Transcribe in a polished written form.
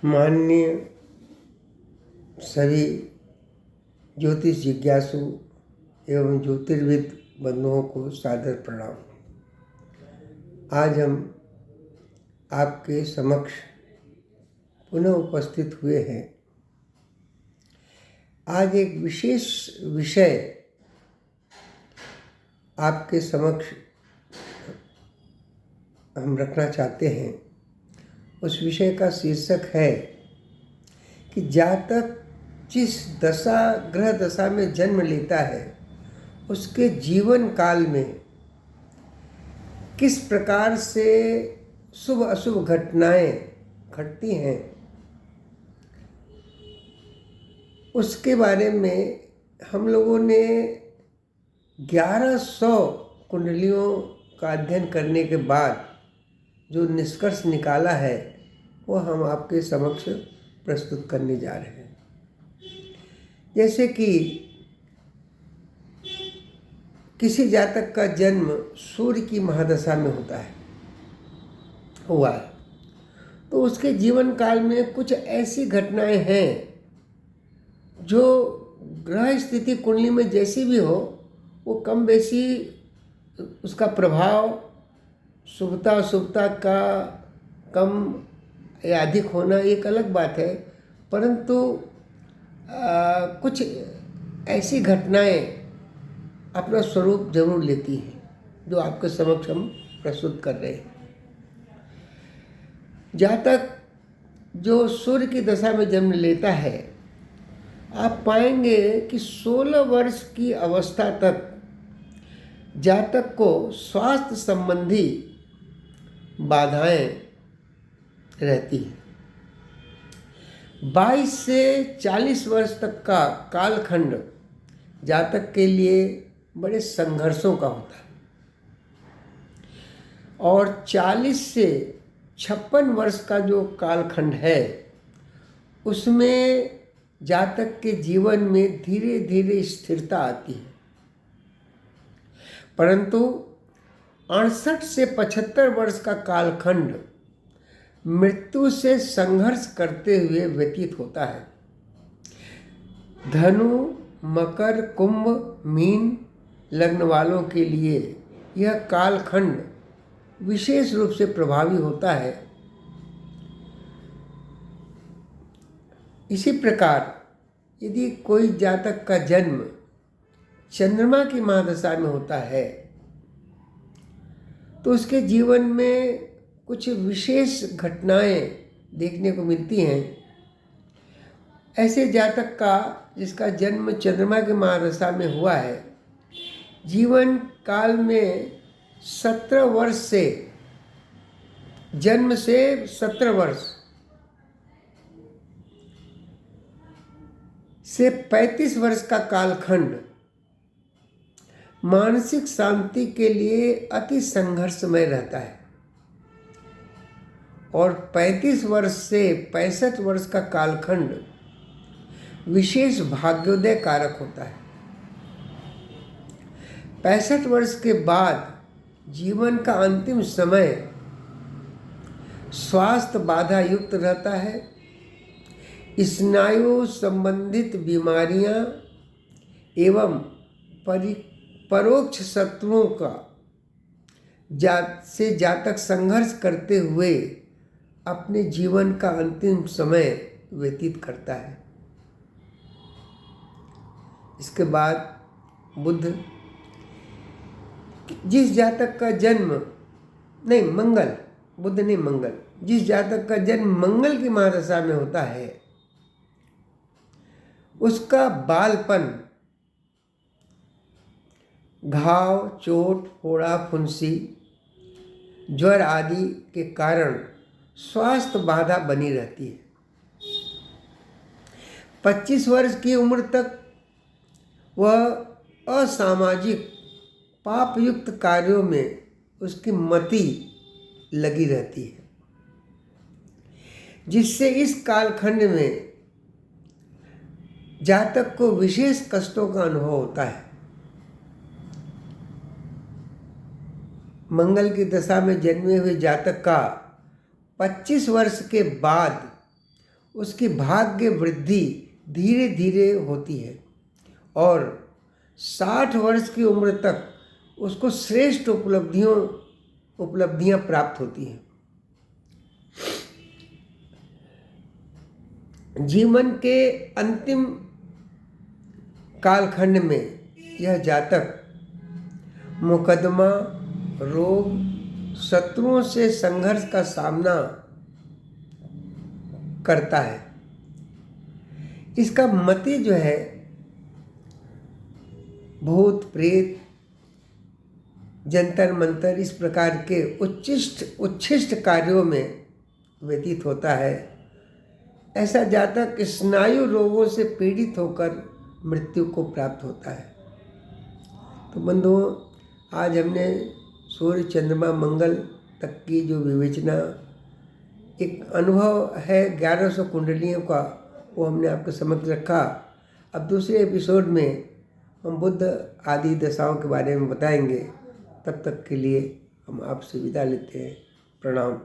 माननीय सभी ज्योतिष जिज्ञासु एवं ज्योतिर्विद बंधुओं को सादर प्रणाम। आज हम आपके समक्ष पुनः उपस्थित हुए हैं। आज एक विशेष विषय आपके समक्ष हम रखना चाहते हैं। उस विषय का शीर्षक है कि जातक जिस ग्रह दशा में जन्म लेता है उसके जीवन काल में किस प्रकार से शुभ अशुभ घटनाएं घटती हैं, उसके बारे में हम लोगों ने 1100 कुंडलियों का अध्ययन करने के बाद जो निष्कर्ष निकाला है वो हम आपके समक्ष प्रस्तुत करने जा रहे हैं। जैसे कि किसी जातक का जन्म सूर्य की महादशा में हुआ है तो उसके जीवन काल में कुछ ऐसी घटनाएं हैं जो ग्रह स्थिति कुंडली में जैसी भी हो वो कम बेशी उसका प्रभाव शुभता अशुभता का कम या अधिक होना एक अलग बात है, परंतु कुछ ऐसी घटनाएं अपना स्वरूप जरूर लेती हैं जो आपके समक्ष हम प्रस्तुत कर रहे हैं। जातक जो सूर्य की दशा में जन्म लेता है, आप पाएंगे कि 16 वर्ष की अवस्था तक जातक को स्वास्थ्य संबंधी बाधाएं रहती हैं। 22 से 40 वर्ष तक का कालखंड जातक के लिए बड़े संघर्षों का होता है और 40 से 56 वर्ष का जो कालखंड है उसमें जातक के जीवन में धीरे धीरे स्थिरता आती है, परंतु 68 से 75 वर्ष का कालखंड मृत्यु से संघर्ष करते हुए व्यतीत होता है। धनु, मकर, कुंभ, मीन लग्न वालों के लिए यह कालखंड विशेष रूप से प्रभावी होता है। इसी प्रकार यदि कोई जातक का जन्म चंद्रमा की महादशा में होता है तो उसके जीवन में कुछ विशेष घटनाएं देखने को मिलती हैं। ऐसे जातक का जिसका जन्म चंद्रमा की महादशा में हुआ है, जीवन काल में 17 वर्ष से जन्म से 17 वर्ष से 35 वर्ष का कालखंड मानसिक शांति के लिए अति संघर्षमय रहता है और 35 वर्ष से 65 वर्ष का कालखंड विशेष भाग्योदय कारक होता है। 65 वर्ष के बाद जीवन का अंतिम समय स्वास्थ्य बाधा युक्त रहता है। स्नायु संबंधित बीमारियां एवं परोक्ष शत्रुओं का जातक संघर्ष करते हुए अपने जीवन का अंतिम समय व्यतीत करता है। इसके बाद बुध जिस जातक का जन्म जिस जातक का जन्म मंगल की महादशा में होता है उसका बालपन घाव, चोट, फोड़ा, फुंसी, ज्वर आदि के कारण स्वास्थ्य बाधा बनी रहती है। 25 वर्ष की उम्र तक वह असामाजिक पापयुक्त कार्यों में उसकी मति लगी रहती है, जिससे इस कालखंड में जातक को विशेष कष्टों का अनुभव होता है। मंगल की दशा में जन्मे हुए जातक का 25 वर्ष के बाद उसकी भाग्य वृद्धि धीरे धीरे होती है और 60 वर्ष की उम्र तक उसको श्रेष्ठ उपलब्धियां प्राप्त होती हैं। जीवन के अंतिम कालखंड में यह जातक मुकदमा, रोग, शत्रुओं से संघर्ष का सामना करता है। इसका मति जो है भूत प्रेत, जंतर मंतर इस प्रकार के उच्छिष्ट कार्यों में व्यतीत होता है। ऐसा जातक स्नायु रोगों से पीड़ित होकर मृत्यु को प्राप्त होता है। तो बंधुओं, आज हमने सूर्य, चंद्रमा, मंगल तक की जो विवेचना, एक अनुभव है 1100 कुंडलियों का, वो हमने आपके समक्ष रखा। अब दूसरे एपिसोड में हम बुध आदि दशाओं के बारे में बताएंगे। तब तक के लिए हम आपसे विदा लेते हैं। प्रणाम।